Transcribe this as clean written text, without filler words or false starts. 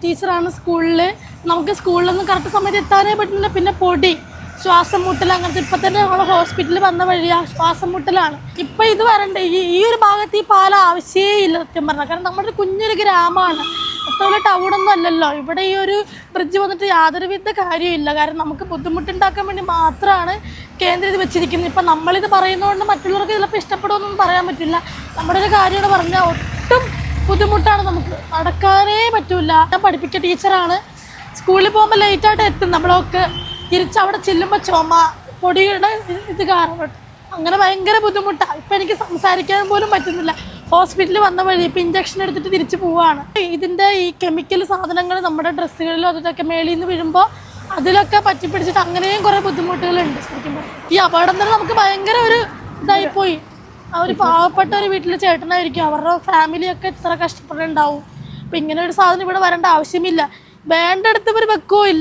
ടീച്ചറാണ് സ്കൂളിൽ. നമുക്ക് സ്കൂളിലൊന്നും കറക്റ്റ് സമയത്ത് എത്താനേ പറ്റുന്നില്ല. പിന്നെ പൊടി, ശ്വാസം മുട്ടൽ, അങ്ങനത്തെ ഇപ്പം തന്നെ നമ്മൾ ഹോസ്പിറ്റലിൽ വന്ന വഴിയാ ശ്വാസം മുട്ടലാണ്. ഇപ്പം ഇത് വരണ്ടേ ഈ ഒരു ഭാഗത്ത് ഈ പാലം ആവശ്യമേ ഇല്ല സത്യം പറഞ്ഞാൽ. കാരണം നമ്മുടെ കുഞ്ഞൊരു ഗ്രാമമാണ്, അത്ര ടൗണൊന്നും അല്ലല്ലോ. ഇവിടെ ഈ ഒരു ബ്രിഡ്ജ് വന്നിട്ട് യാതൊരുവിധ കാര്യമില്ല. കാരണം നമുക്ക് ബുദ്ധിമുട്ടുണ്ടാക്കാൻ വേണ്ടി മാത്രമാണ് കേന്ദ്രം ഇത് വെച്ചിരിക്കുന്നത്. ഇപ്പം നമ്മളിത് പറയുന്നതുകൊണ്ട് മറ്റുള്ളവർക്ക് ചിലപ്പോൾ ഇഷ്ടപ്പെടുമെന്നൊന്നും പറയാൻ പറ്റില്ല. നമ്മുടെ ഒരു കാര്യമാണ് പറഞ്ഞാൽ ഒട്ടും ബുദ്ധിമുട്ടാണ്, നമുക്ക് നടക്കാനേ പറ്റൂല. ഞാൻ പഠിപ്പിക്കുക ടീച്ചറാണ്. സ്കൂളിൽ പോകുമ്പോൾ ലേറ്റായിട്ട് എത്തും. നമ്മളൊക്കെ തിരിച്ചവിടെ ചെല്ലുമ്പോൾ ചുമ, പൊടിയുടെ ഇത് കാരണം അങ്ങനെ ഭയങ്കര ബുദ്ധിമുട്ടാണ്. ഇപ്പം എനിക്ക് സംസാരിക്കാൻ പോലും പറ്റുന്നില്ല. ഹോസ്പിറ്റലിൽ വന്ന വഴി ഇപ്പം ഇഞ്ചക്ഷൻ എടുത്തിട്ട് തിരിച്ച് പോവാണ്. ഇതിൻ്റെ ഈ കെമിക്കൽ സാധനങ്ങൾ നമ്മുടെ ഡ്രസ്സുകളിലും അതിലൊക്കെ മേളിൽ നിന്ന് വീഴുമ്പോൾ അതിലൊക്കെ പറ്റിപ്പിടിച്ചിട്ട് അങ്ങനെയും കുറേ ബുദ്ധിമുട്ടുകളുണ്ട്. ശരിക്കും ഈ അപകടം തന്നെ നമുക്ക് ഭയങ്കര ഒരു ഇതായിപ്പോയി. ഒരു പാവപ്പെട്ട ഒരു വീട്ടിലെ ചേട്ടനായിരിക്കും, അവരുടെ ഫാമിലിയൊക്കെ ഇത്ര കഷ്ടപ്പെടുന്നുണ്ടാവും. അപ്പം ഇങ്ങനെ ഒരു സാധനം ഇവിടെ വരേണ്ട ആവശ്യമില്ല. വേണ്ടടുത്ത് ഇവർ വെക്കുകയോ ഇല്ല.